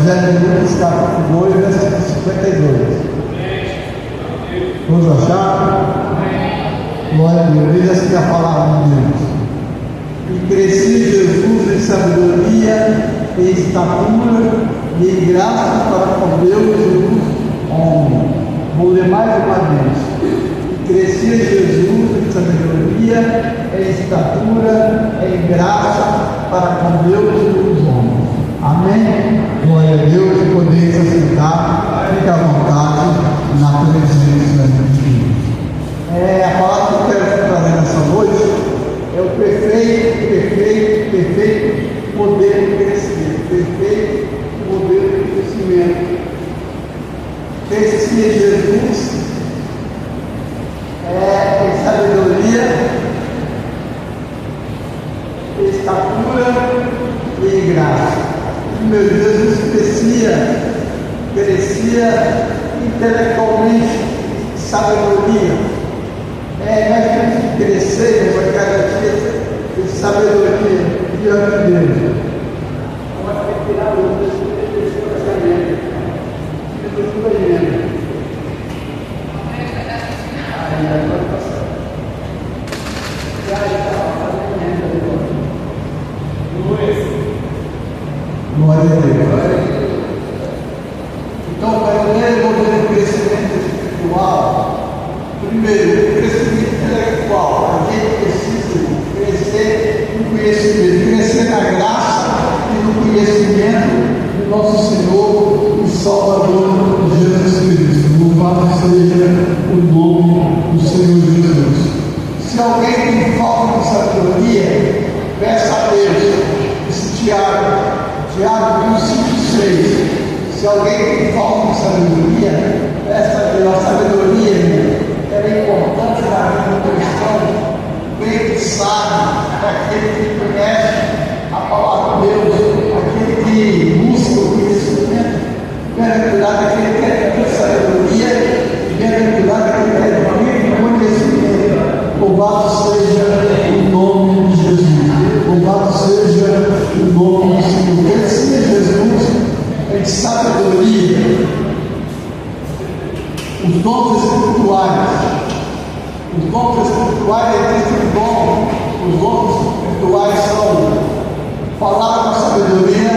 Evangelho de Lucas, capítulo 2, versículo 52. Todos acharam? Glória a Deus. Diz assim a palavra de Deus. E crescia Jesus em sabedoria, em estatura e em graça para com Deus e os homens. Vou ler mais uma vez. E crescia Jesus em sabedoria, em estatura, em graça para com Deus e os homens. Amém? Glória a Deus. E poder se assentar, fique à vontade na presença de Deus. A palavra que eu quero trazer nessa noite é o perfeito modelo de crescimento. Perfeito modelo de crescimento. Crescia Jesus em sabedoria, estatura e em graça. Meu Deus, crescia intelectualmente, sabedoria. Nós temos que crescer a cada dia de sabedoria diante de Deus. Vamos ter que tirar o desse pensamento. Jesus vai vendo. Aí agora passar. E aí está fazendo glória a Deus. Então, para o modelo de crescimento espiritual, primeiro, o crescimento intelectual. A gente precisa crescer no conhecimento, crescer na graça e no conhecimento do nosso Senhor e Salvador Jesus Cristo. Louvado seja o nome do Senhor Jesus. Se alguém tem falta de sabedoria, peça a Deus. Esse Tiago 5,6. Se alguém tem falta de sabedoria, peça a Deus. A sabedoria é importante na vida do cristão. Bem que sabe, aquele que conhece a palavra de Deus, aquele que busca o conhecimento, bem-aventurado aquele que quer sabedoria, bem-aventurado aquele que quer conhecimento. Louvado seja o nome de Jesus. Louvado seja o nome do Senhor. Crescia Jesus em sabedoria. Os dons espirituais. Os dons espirituais existem dom. Os dons espirituais são palavra da sabedoria,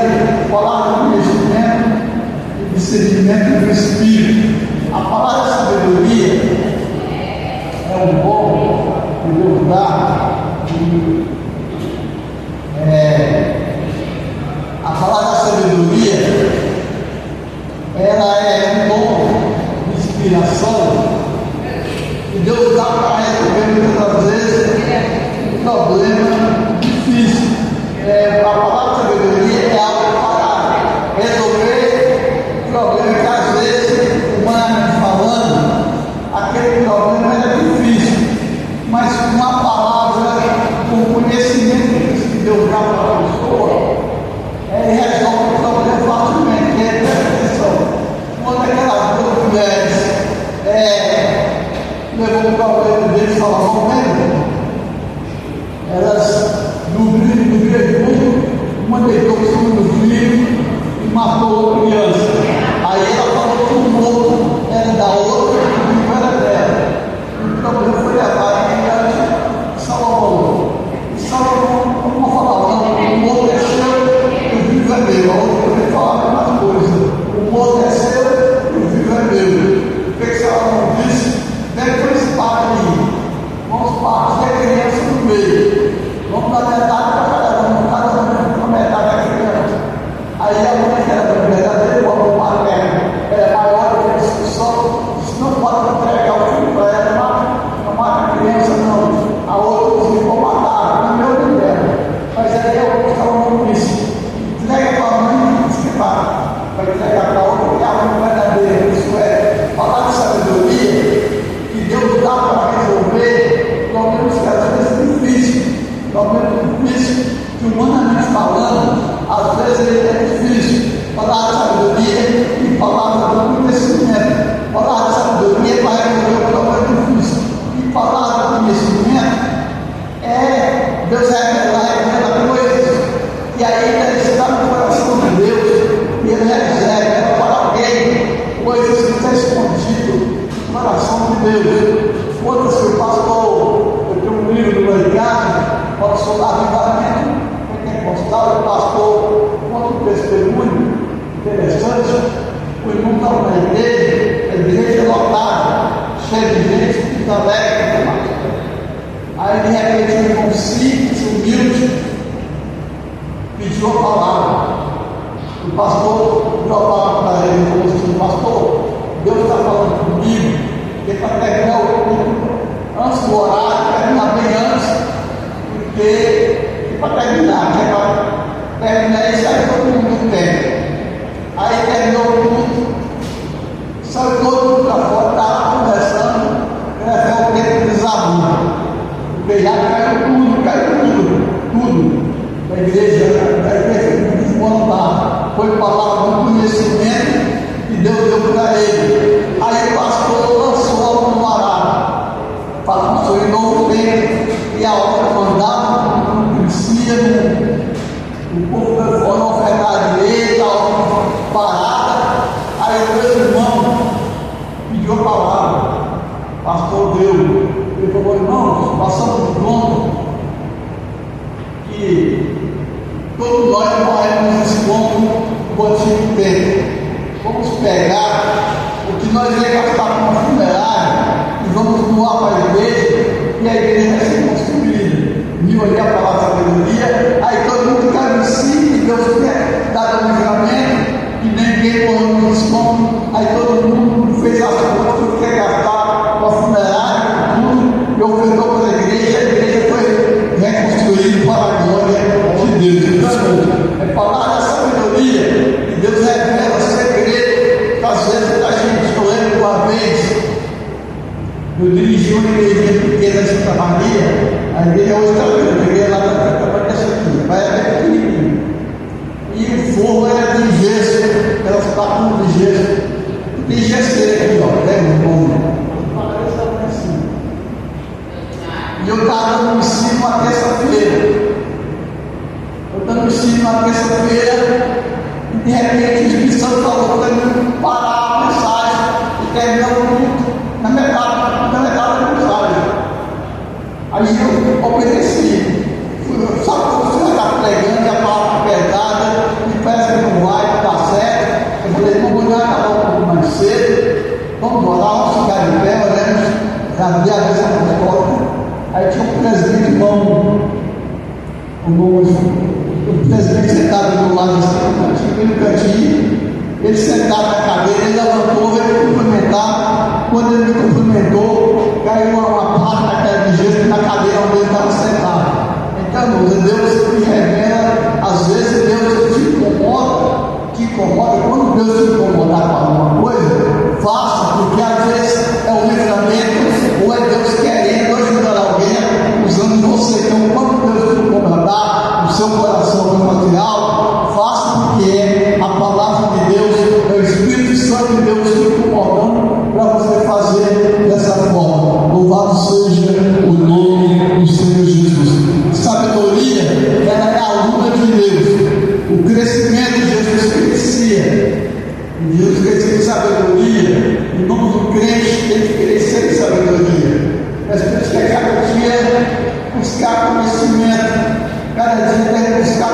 palavra do conhecimento e discernimento do Espírito. A palavra da sabedoria é um dom que Deus dá. A palavra da sabedoria, ela é um dom de inspiração que Deus dá para resolver muitas das vezes um problema difícil. A palavra da sabedoria é algo para resolver um problema que às vezes, humanamente falando, aquele problema era difícil, mas com uma palavra, com o conhecimento que Deus dá para a pessoa, resolve o problema facilmente. Presta atenção. Quando aquelas duas mulheres levou o problema deles e falavam mesmo, elas dormiram muito, uma deitou em cima do filho e matou a criança. Aí ela falou que o morto era da outra e o vivo era dela. O problema foi levado em Salomão. E Salomão, como falava, o morto é seu, o vivo é meu. A outra também falava a mesma coisa. O morto é seu, o vivo é meu. O que Salomão disse? Pega uma espada aí. Vamos partir a criança no meio. Vamos dar metade para cada um com metade da criança. Aí a mulher que era verdadeira, botou uma perna maior do que a discussão, disse: não pode entregar o filho para ela, não mata a criança, não. A outra disse: vou matar, não é meu dela. Mas aí a outra Salomão disse: entrega para a mãe e diz que vai entregar para a outra, que é a mãe verdadeira. Isso é falar de sabedoria que Deus dá para resolver problemas que às vezes é difícil. Problema difícil, que humanamente falando, às vezes ele é difícil. Palavra de sabedoria e palavra do conhecimento. Palavra de sabedoria para resolver o problema difícil. E palavra do conhecimento Deus revela coisas. E aí ele está no coração de Deus e ele revela. outras que o pastor, eu tenho um livro do mercado, pastor Avivamento Pentecostal, o pastor conta um testemunho interessante. O irmão estava na igreja, a igreja lotada, cheia de gente, muito alegre, demais. Aí de repente o irmão simples, humilde, pediu a palavra. O pastor deu a palavra para ele e falou assim: pastor, Deus está falando comigo, que é para terminar o culto antes do horário, terminar bem antes, porque é para terminar, que é para terminar isso aí todo mundo tem. Aí terminou o culto, saiu todo mundo para fora, estava conversando, era o tempo de Zabur. Porque já caiu tudo. Da igreja desmontada. Foi palavra do conhecimento que Deus deu para ele. Aí o pastor lançou algo no arado, passou em novo tempo, e a obra mandava, não crescia, o povo foi fora ofertar direito, a obra parada. Aí o meu irmão pediu a palavra, o pastor deu. Ele falou: irmãos, passamos de conta que todos nós morremos nesse ponto do antigo tempo. Vamos pegar o que nós ia gastar com uma funerária e vamos doar para a igreja, e a igreja vai ser construída. Viu ali a palavra sabedoria? Aí todo mundo caiu em si, que Deus quer dar um livramento, e ninguém morreu no escombro. Aí todo mundo fez as contas que quer gastar com a funerária, tudo, e ofertou para a igreja foi reconstruída para a glória de Deus. Então, é falar da sabedoria, que Deus revela segredo, que às vezes a gente, eu lembro uma vez, eu dirigi uma igreja pequena de Santa Maria, a igreja hoje está vendo, a igreja lá da dessa aqui, mas era pequenininha, e o forro era de gesso, aquelas paculas de gesso, tem gesseira aqui, ó, né, bom. E eu estava dando um ensino uma terça-feira. E de repente o Espírito Santo falou para mim parar a mensagem e terminar o culto na metade da mensagem. Aí eu obedeci. Sabe quando você está pregando e a palavra pesada e parece que não vai dar certo? Eu falei: vamos acabar um pouco mais cedo, vamos orar, vamos ficar de pé, oramos, abrir a mesa na porta. Aí tinha um presidente, o presidente sentado do lado assim, no cantinho, ele sentado na cadeira, ele levantou, veio me cumprimentar. Quando ele me cumprimentou, caiu uma parte da queda de gesso na cadeira onde ele estava sentado. Então, Deus me revela, às vezes Deus te incomoda, quando Deus te incomodar com alguma coisa, faça, porque às vezes é um livramento, ou é Deus querendo ajudar alguém, usando você. Então, quando Deus te incomodar no seu coração material, faça, porque a palavra de Deus, é o Espírito Santo de Deus te incomodando para você fazer dessa forma. Louvado seja o nome do Senhor Jesus. Sabedoria, ela é a aluna de Deus. O crescimento de Jesus crescia. Jesus crescia em sabedoria. O nome do crente tem que crescer em sabedoria. Mas por isso que a cada dia buscar conhecimento. Cada dia tem que buscar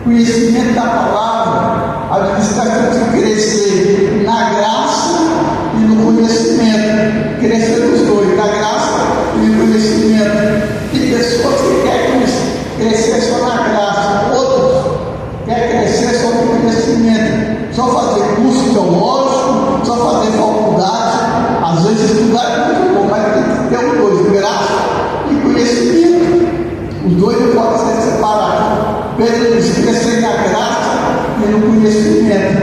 conhecimento da palavra. A gente tem que crescer na graça e no conhecimento. Crescer nos dois, na graça e no conhecimento. Tem pessoas que querem crescer só na graça, outros querem crescer só no conhecimento, só fazer curso teológico, só fazer faculdade. Às vezes estudar é muito bom, mas tem que ter os dois, graça e conhecimento. Os dois não podem ser separados. Pedro disse: crescer na graça e no conhecimento.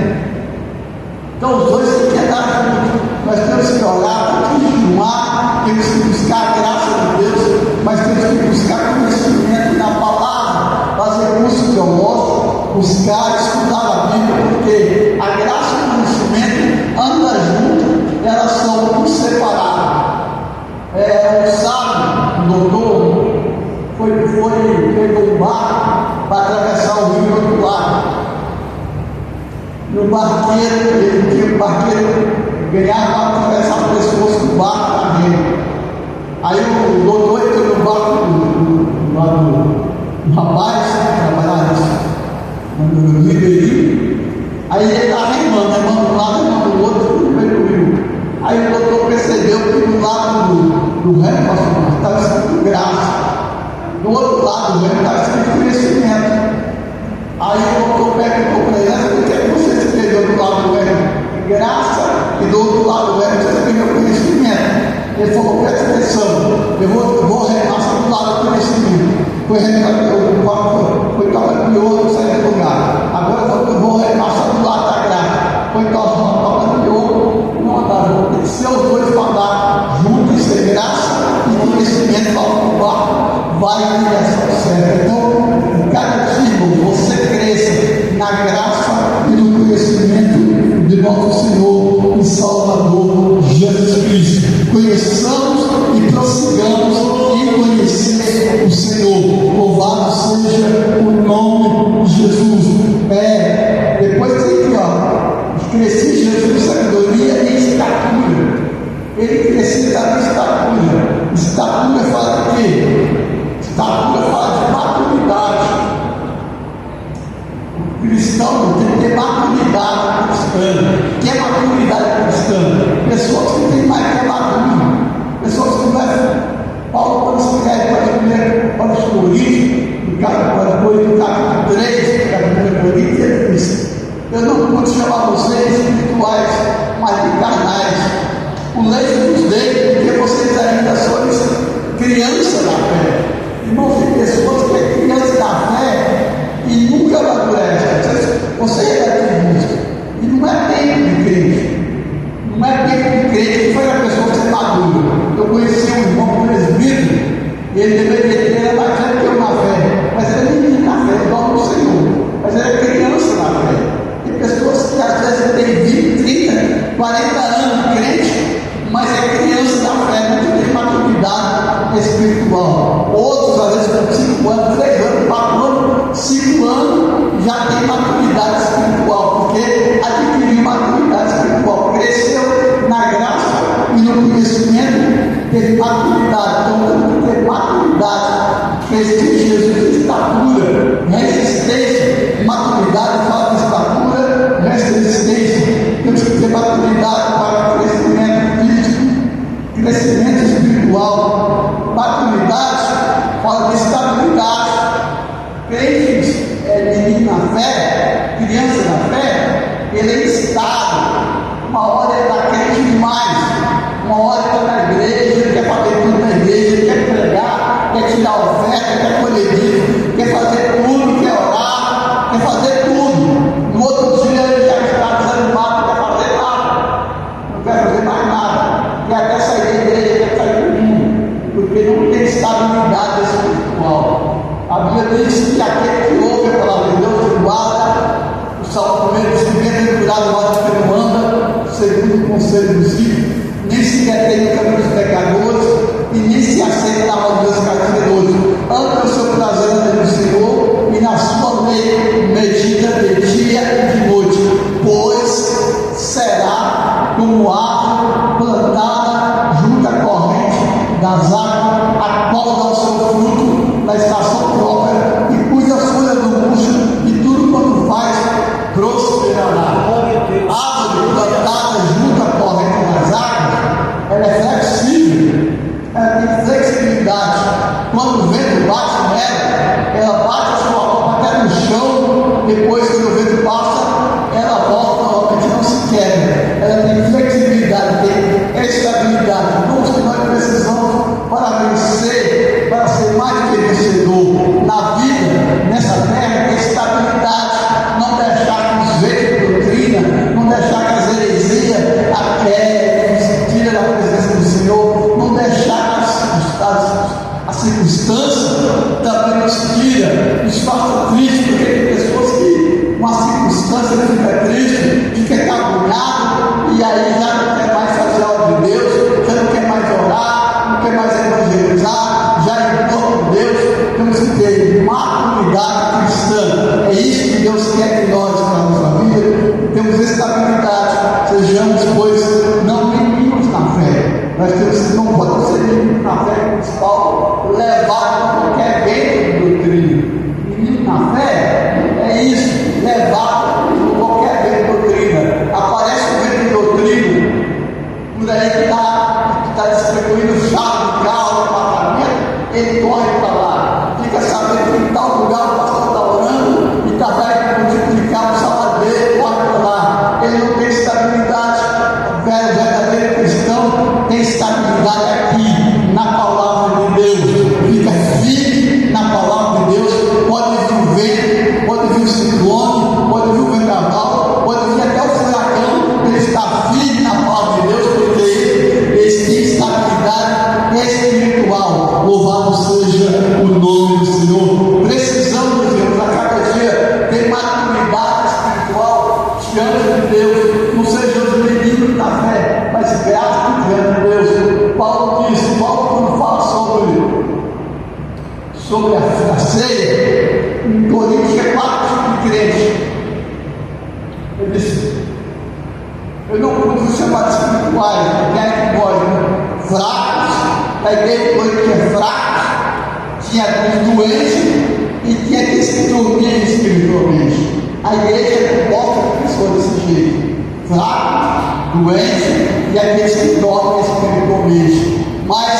Então os dois têm que andar juntos. Nós temos que orar, temos que jejuar, temos que buscar a graça de Deus, mas temos que buscar conhecimento da palavra, fazer curso teológico, buscar, estudar a Bíblia, porque a graça e o conhecimento andam juntos, elas são separadas. Um sábio, um doutor, pegou um barco para atravessar o rio do outro lado. E o barqueiro, ele tinha um barqueiro, ganhava para atravessar o pescoço do barco. do reino está escrito conhecimento. Aí o doutor perguntou para ele: por que você escreveu do lado do reino graça e do outro lado do reino você escreveu conhecimento? Ele falou: presta atenção, eu vou repassar do lado do conhecimento. Foi caluniou, não sai do lugar. Agora eu vou repassar do lado da graça. Foi caluniou, não andaram. Tem que ser os dois para andar juntos, sem graça e conhecimento para ocupar, vai na direção certa. Então, cada dia você cresça na graça e no conhecimento de nosso Senhor e Salvador Jesus Cristo. Conheçamos e prossigamos em conhecer o Senhor. Louvado seja o nome de Jesus. Depois tem aqui, cresci em Jesus, sabedoria e estatura. Ele crescia da estatura. Estatura fala de quê? Estatura fala de maturidade. O cristão tem que ter maturidade cristã. O que é maturidade cristã? Pessoas que têm mais que madura. Pessoas que não Paulo, quando escreve para os Coríntios, no capítulo 3, da 1 Coríntios, ele diz: eu não pude chamar vocês espirituais, mas de carnais. O leite dos dei, porque vocês ainda sois criança da fé. Irmãos, tem pessoas que é criança da fé e nunca amadurece. Você é ativista. E não é tempo de crente. Não é tempo de crente que foi a pessoa que é madura. Eu conheci um irmão presbítero, ele deveria ter mais velho que eu na fé, mas ele é menino na fé, igual no Senhor, mas ele é criança na fé. Tem pessoas que às vezes têm 20, 30, 40 anos de crente, mas é criança na fé, não tem maturidade espiritual. Outros, às vezes, com 5 anos, 3 anos, 4 anos, 5 anos, já tem maturidade espiritual, porque adquiriu maturidade espiritual, cresceu na graça e no conhecimento, teve maturidade. Então temos que ter maturidade, Cristo Jesus, estatura, resistência. Maturidade fala de estatura, resistência. Temos que ter maturidade para crescimento físico, crescimento espiritual. Maturidade fala de estabilidade. Crentes, menino na fé, criança na fé, ele é estável. Uma hora ele está crente demais, uma hora ele está na igreja, ele quer fazer tudo na igreja, ele quer pregar, quer tirar oferta, quer colher dízimo, quer fazer tudo, quer orar, quer fazer tudo. No outro dia ele já está desanimado, não quer fazer nada, não quer fazer mais nada, quer até sair da igreja, quer sair do mundo, porque não tem estabilidade espiritual. A Bíblia diz que aquele que ouve a palavra de Deus guarda. O Salmo 1 diz que bem-aventurado o homem que não anda segundo o conselho dos ímpios, nem se detém no caminho dos pecadores, e nem se aceita na roda dos escarnecedores. Anda o seu prazer na lei do Senhor, e na sua lei medita de dia e de noite, pois será como árvore plantada junto à corrente das águas, a qual dá o seu fruto na estação própria, e cuja folha não murcha, e tudo quanto faz prosperará. A árvore plantada junto à corrente das águas, ela é flexível, ela tem flexibilidade. Quando o vento bate nela, ela bate a sua roupa até no chão, depois que o vento passa, ela volta novamente, não se quebra. Ela tem flexibilidade, tem estabilidade. Então, que nós precisamos para vencer, para ser mais que vencedor na vida, nessa terra, ter estabilidade, não deixar que os ventos de doutrina, não deixar que as heresias nos tire da presença do Senhor, não deixar que as circunstâncias também nos tira, nos faça triste, porque tem pessoas que uma circunstância fica triste, fica cabulhado, e aí já não quer mais fazer a obra de Deus, já não quer mais orar, não quer mais evangelizar, já entrou com Deus. Temos que ter maturidade cristã. É isso que Deus quer que nós, na nossa vida, temos estabilidade, sejamos, pois, não meninos na fé. Nós não podemos ser meninos na fé, como Paulo, levado a qualquer vento de doutrina. Menino na fé é isso, levado a qualquer vento de doutrina. Aparece o vento de doutrina, por aí que está distribuindo chave de carro, apartamento, ele corre para lá, fica sabendo aqui na palavra de Deus, fica firme na palavra de Deus. Pode vir o vento, pode vir o ciclone, pode vir o vendaval, pode vir até o furacão, ele está firme na palavra de Deus, porque ele tem estabilidade espiritual. Louvado seja o nome do Senhor. Precisamos, Deus, a cada dia ter maturidade espiritual diante de Deus. Não sejamos meninos da fé, mas graças diante de Deus. Paulo quando fala sobre a ceia, em Coríntios é 4 tipos de crente. Ele disse: eu não pude chamar de espirituais, porque é que pode, fracos. A igreja de Coríntios é fraca, tinha alguns doentes e tinha aqueles que dormiam espiritualmente. A igreja gosta de pessoas desse jeito: fraco, doente e aqueles que dormem espiritualmente. Mas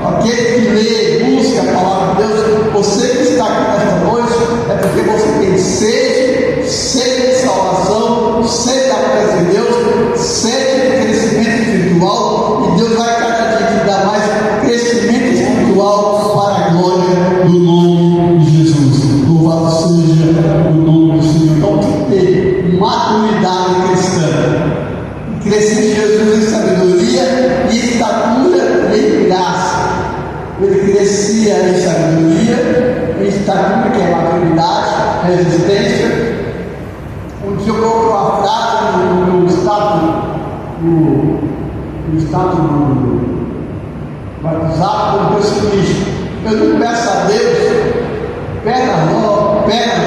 aquele que lê, busca a palavra de Deus, você que está aqui nesta noite, é porque você tem sede de salvação, sede da presença de Deus, sede de crescimento espiritual, e Deus vai cada dia te dar mais crescimento espiritual para a glória do nome de Jesus. Louvado seja o nome do Senhor. Então tem que ter maturidade cristã, crescer em Jesus em sabedoria e estatura e em graça. Ele crescia em sabedoria, em estatura, que é maturidade, resistência. Um dia eu coloquei uma frase no status do WhatsApp, como o seguinte: eu não peço a Deus perna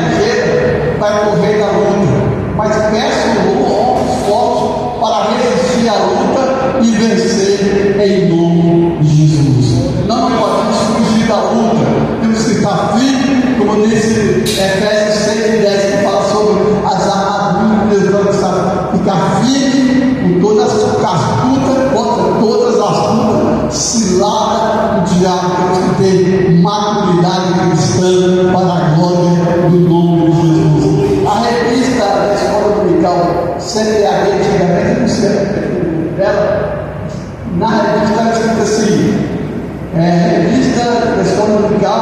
ligeira para correr da luta, mas peço ombros fortes para resistir à luta e vencer em nome de Jesus. Não podemos fugir da luta, temos que estar firmes, como disse Efésios 6:10, que fala sobre as armaduras de Deus, ficar firme com todas as cascutas, contra todas as lutas, cilada do diabo. Temos que ter maturidade cristã para a glória do nome de Jesus. A revista da Escola Dominical, CPAD, antigamente, não sei dela, na revista está escrito assim: revista da Escola Dominical,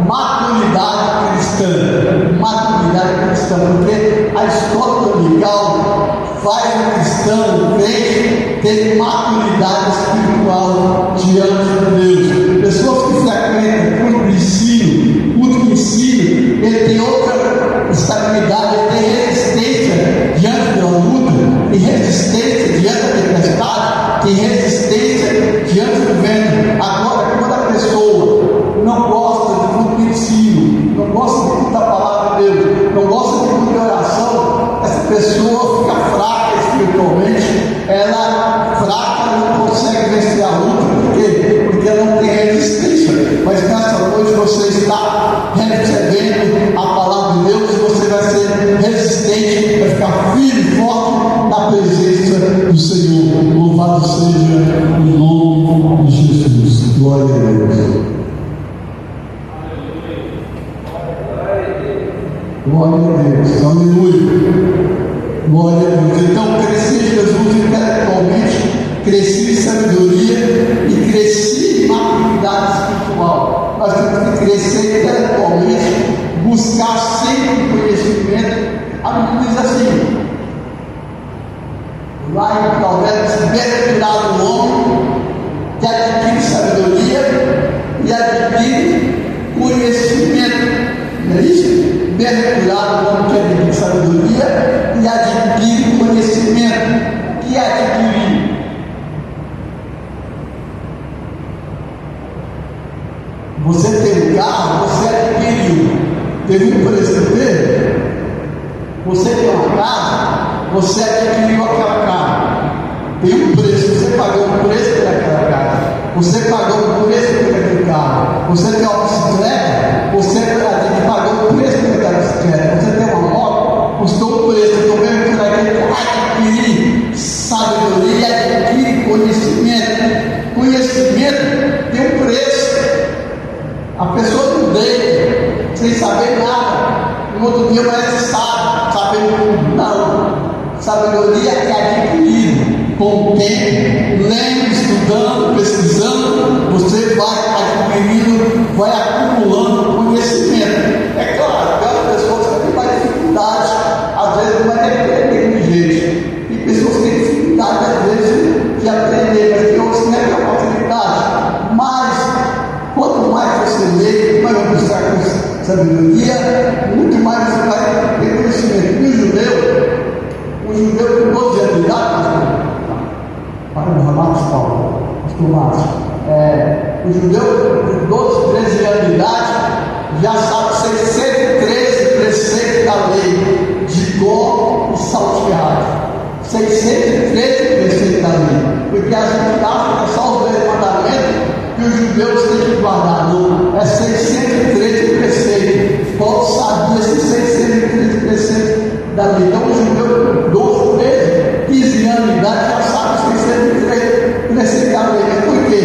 maturidade cristã. Maturidade cristã, porque a Escola Dominical faz o cristão, o crente, ter maturidade espiritual diante de Deus. Pessoas que frequentam culto de ensino, ele tem outra estabilidade, ele tem resistência diante da luta, tem resistência diante da tempestade, tem resistência diante do vento. Agora, quando a pessoa não gosta de culto de ensino, não gosta de culto da palavra de Deus, não gosta de culto de oração, essa pessoa fica fraca espiritualmente, ela fraca, não consegue vencer a luta. Por quê? Porque ela não tem resistência. Mas nessa noite você está recebendo a palavra de Deus, e você vai ser resistente, vai ficar firme e forte na presença do Senhor. Louvado seja o nome de Jesus. Glória a Deus. Glória a Deus. Aleluia. Glória a Deus. Então, cresci em Jesus intelectualmente, cresci em sabedoria e cresci em maturidade espiritual. Nós temos que crescer intelectualmente, buscar sempre conhecimento. A Bíblia diz assim, lá em Provérbios: bem-aventurado o homem que adquire sabedoria e adquire conhecimento. Não é isso? Bem-aventurado o homem que adquire sabedoria e adquire conhecimento. Que adquirir? Você tem um carro, você adquiriu. Teve um preço que teve? Você tem uma casa, você adquiriu aquela casa. Tem um preço, você pagou o preço por aquela casa. Você pagou o preço por aquele carro. Você tem uma bicicleta, você pagou o preço por aquela bicicleta. Você tem uma moto, custou o preço. Estou vendo por aqui que adquirir sabedoria, adquirir conhecimento. Conhecimento tem um preço. A pessoa não deita sem saber nada. No outro dia parece que sabe, sabendo tudo. Não. Sabedoria é adquirida. com o tempo, lendo, estudando, pesquisando, você vai adquirindo, vai acumulando conhecimento. É claro, cada pessoa tem mais dificuldade, às vezes não vai aprender de jeito. E pessoas que têm dificuldade, às vezes, de aprender, mas tem outros que têm a facilidade. Mas, quanto mais você lê, mais vai buscar com sabedoria, muito mais você vai ter conhecimento. E o judeu com 12 anos de idade, para o Marcos Paulo, o judeu com 12, 13 anos de idade já sabe 613 preceitos da lei de dom e salteado. 613 preceitos da lei, porque a gente acha que é só os 10 mandamentos que os judeus têm que guardar. Não, é 613 preceitos. Paulo sabia esses 613 preceitos da lei. Então o judeu com 12, 13, 15 anos de idade já sabe 613 preceitos da lei. Mas por quê?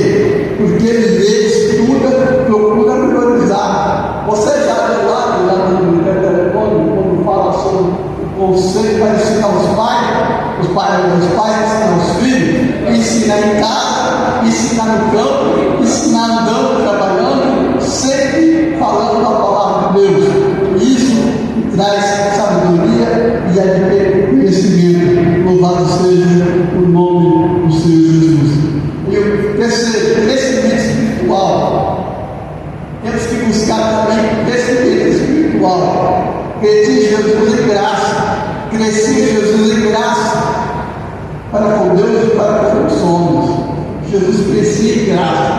Porque ele lê, estuda, procura priorizar. Você já leu lá no telefone, quando fala sobre o conceito para ensinar os pais ensinam os filhos, ensinar em casa, ensinar no campo, ensinar andando, trabalhando, sempre falando da palavra de Deus. Isso traz sabedoria e adquire conhecimento. Louvado seja o nome do Senhor Jesus. E o terceiro, crescimento espiritual. Temos que buscar também crescimento espiritual. Crescer Jesus em graça. Crescer Jesus em graça para com Deus e para com os homens. Jesus crescia em graça.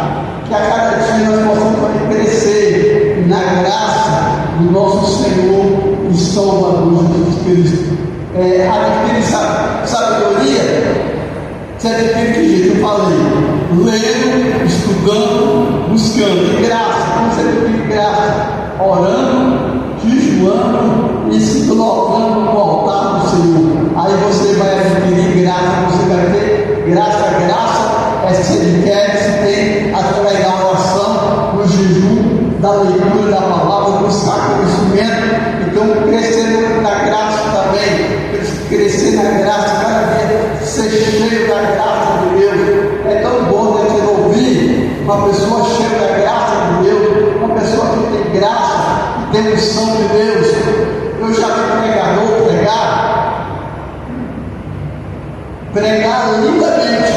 Que a cada dia nós possamos também crescer na graça do nosso Senhor e Salvador Jesus Cristo. Adquirir sabedoria, você adquire de jeito, eu falei, lendo, estudando, buscando, de graça. Como você adquire graça? Orando, jejuando e se colocando no altar do Senhor. Aí você vai adquirir graça, você vai ter graça. Graça é se ele quer, se tem através da oração, do jejum, da leitura da palavra, buscar conhecimento. Então, crescer na graça também, crescer na graça, cada dia ser cheio da graça de Deus. É tão bom a gente ouvir uma pessoa cheia da graça de Deus, uma pessoa que tem graça, que tem unção de Deus. Eu já vi pregador pregar lindamente,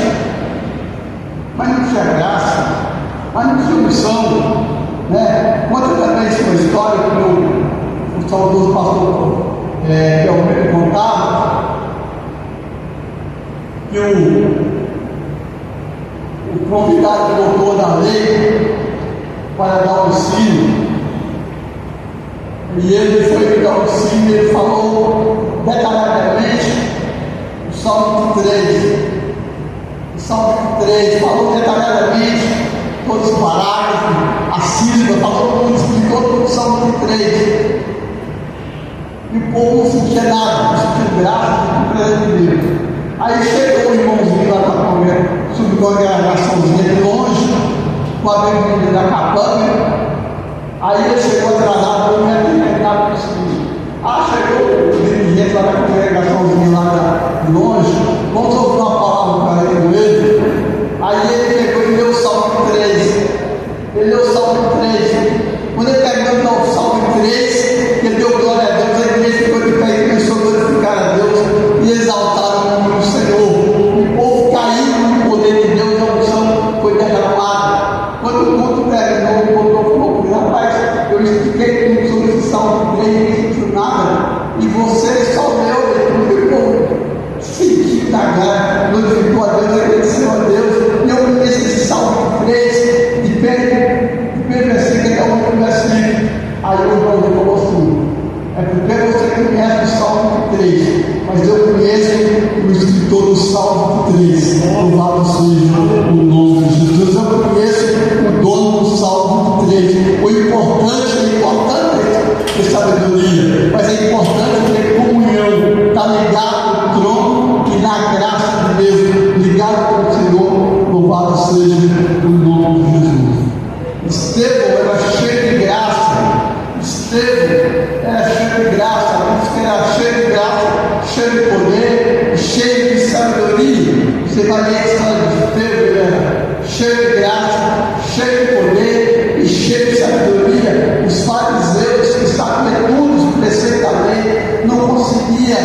mas não tinha graça, mas não tinha unção, né? Conta também uma história que o saudoso pastor Almeida contava, que o convidado doutor da lei para dar o ensino, e ele foi dar o ensino e ele falou detalhadamente o Salmo 23. O Salmo 23 falou detalhadamente todos os parágrafos, a sílaba, falou tudo, explicou tudo o Salmo 23. E o povo não sentia nada, não sentia graça, não sentia presente de Deus. Aí chegou o irmãozinho lá para comer, subiu uma gravaçãozinha de longe, com a bebida da capanga. Aí ele chegou atrasado, eu me alimentava com o seguinte. Chegou o dirigente lá da congregaçãozinha lá de longe, vamos ouvir uma palavra para ele com ele. Aí ele pegou e deu o Salmo 3. Ele deu o Salmo 3. Quando ele terminou o Salmo 3, ele deu glória a Deus, a igreja ficou de pé e começou a glorificar a Deus e exaltar o nome do Senhor. O povo caiu no poder de Deus, a unção foi derramada. Quando o culto terminou, o doutor falou para ele: rapaz, eu expliquei tudo sobre esse Salmo 3, não sentiu nada, e você só leu, ele ficou sentindo da glória, glorificou a Deus, agradeceu a Deus. E eu conheço esse Salmo 3, de primeiro versículo até o último versículo. Aí o irmão falou assim: é porque você conhece o Salmo 3, mas eu conheço o escritor do Salmo 3. Louvado seja o nome de Jesus. Eu conheço o dono do Salmo 3. O importante é ter sabedoria, mas é importante ter comunhão, estar ligado no trono e na graça de Deus, ligado com o Senhor. Louvado seja o nome de Jesus. Estevão era cheio de graça. Estevão era cheio de graça, era cheio de graça, cheio de poder, cheio de sabedoria. cheio de poder e cheio de sabedoria. Os fariseus, que sabiam tudo perfeitamente, não conseguiam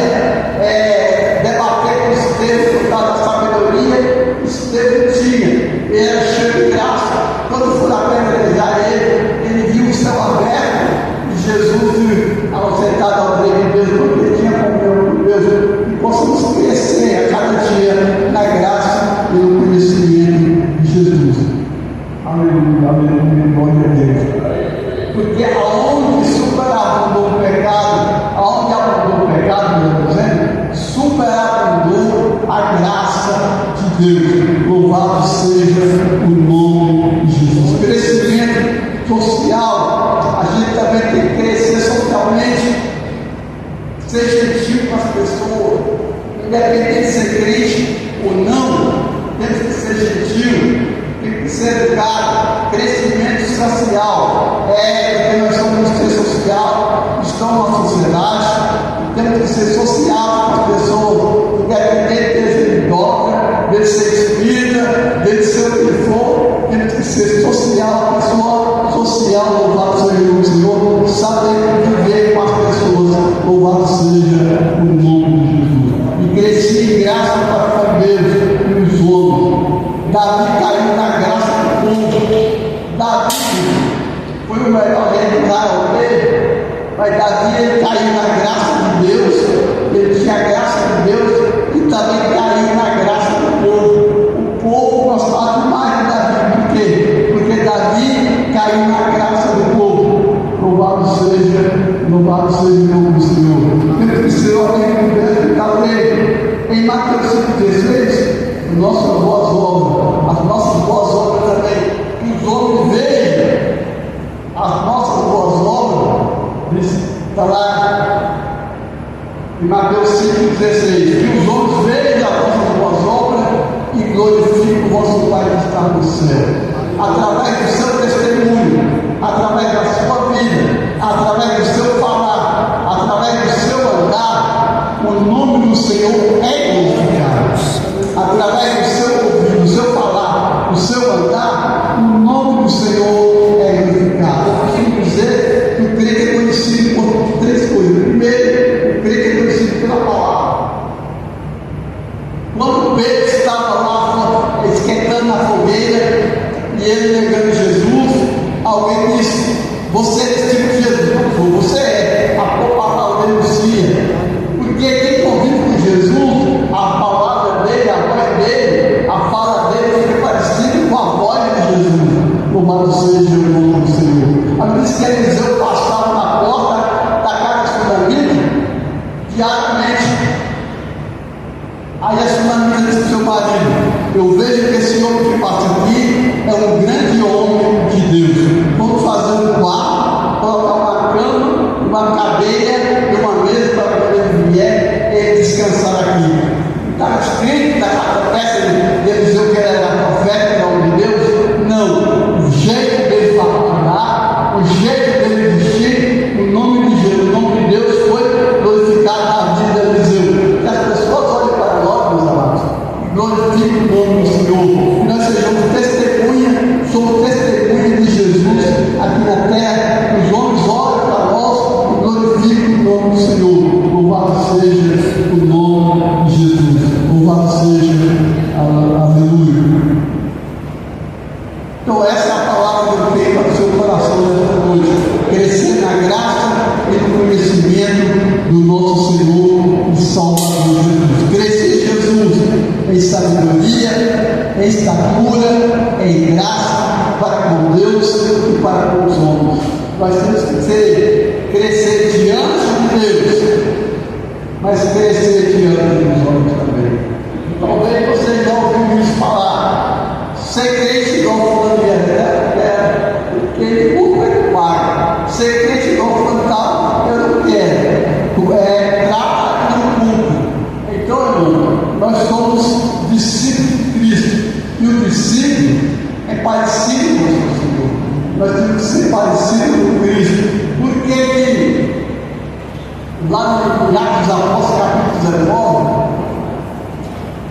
debater com Estevão por causa da sabedoria. Estevão tinha, ele era cheio de graça. Quando foram apedrejar ele viu o céu aberto e Jesus, ao sentado ao direito de Deus, porque ele tinha comunhão com Deus, e possamos crescer a cada dia na graça e no conhecimento de Jesus. Aleluia, aleluia, glória a Deus. Porque aonde superabundou o pecado, aonde abundou o pecado, meu Deus, superabundou a graça de Deus. Louvado seja o nome de Jesus. Crescimento social, a gente também tem que crescer socialmente, ser gentil com as pessoas, independente de ser crente ou não, temos que ser gentil, tem que ser educado. Crescimento social, porque nós somos um ser social, estamos na sociedade, temos que ser social com as pessoas, independente de ser idólatra, de ser espírita, de ser o que for, temos que ser social, pessoa social. Louvado seja o Senhor, saber viver com as pessoas. Louvado seja o nome de Jesus. E cresci em graça para Deus e os homens. Davi caiu na graça do povo. Davi foi o melhor rei do Israel, mas Davi ele caiu na graça de Deus, ele tinha a graça de Deus e também caiu na graça do povo. O povo gostava demais de Davi. Por quê? Porque Davi caiu na graça do povo. Louvado seja o nome do Senhor. Temos que ser alguém com Deus que está lendo. Em Mateus 5,16, as nossas boas obras também, que os homens vejam as nossas boas obras, está lá em Mateus 5,16, que os homens vejam as nossas boas obras e glorifiquem o vosso Pai que está no céu, através do seu testemunho, através da sua vida, através do seu falar, através do seu andar, o nome do Senhor é glorificado. Através do seu ouvir, do seu falar, do seu andar, o nome do Senhor é glorificado. Eu costumo dizer que o crente é conhecido por três coisas. Primeiro, o crente é conhecido pela palavra. Quando Pedro estava lá esquentando na fogueira e ele negando Jesus, alguém disse: você é discípulo de Jesus? Não, você é. A palavra denuncia. Porque quem convive com Jesus, a palavra dele, a voz dele, a fala dele fica parecida com a voz de Jesus. Louvado seja o nome do Senhor. A Bíblia diz que Eliseu passava na porta da casa de Sunamita diariamente. Aí a Sunamita disse para o seu marido: eu vejo que esse homem que passa aqui é um grande homem de Deus. Vamos fazer um quarto, colocar uma cama, uma cadeira e uma mesa para quando ele vier, ele descansar aqui. Estava escrito naquela peça de Eliseu que era profeta em nome de Deus? Não. O jeito dele falar, o jeito dele vestir, o nome de Jesus, o nome de Deus foi glorificado na vida de Eliseu. Que as pessoas olhem para nós, meus amados, e glorifiquem o nome do Senhor. Que nós sejamos testemunha, somos testemunha de Jesus aqui na terra. Os homens olhem para nós e glorifiquem o nome do Senhor. Louvado seja o nome de Jesus. Louvado seja, aleluia. Então essa é a palavra que eu tenho para o seu coração nesta noite. Crescer na graça e no conhecimento do nosso Senhor e Salvador Jesus. Crescer em Jesus em sabedoria, em estatura, em graça para com Deus e para com os homens. Nós temos que crescer diante de Deus, mas crescer diante dos homens também. Talvez você já ouviu isso falar: ser crente igual fulano de terra, porque ele nunca paga. Ser crente igual fulano tal, eu não quero. Trata no culto. Então, irmão, nós somos discípulos de Cristo, e o discípulo é parecido com o Senhor. Nós temos que ser parecidos com Cristo. Por que lá no Atos dos Apóstolos, capítulo 19,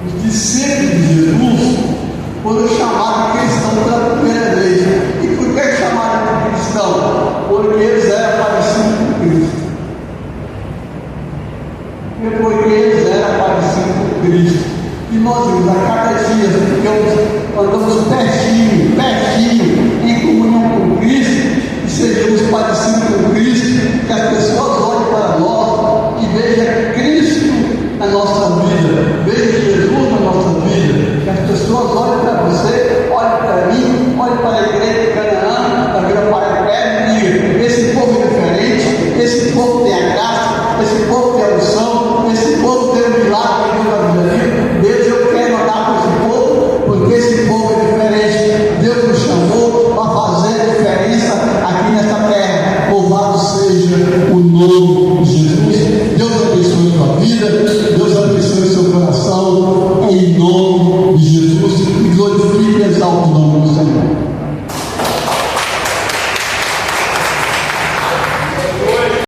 os discípulos de Jesus foram chamados cristãos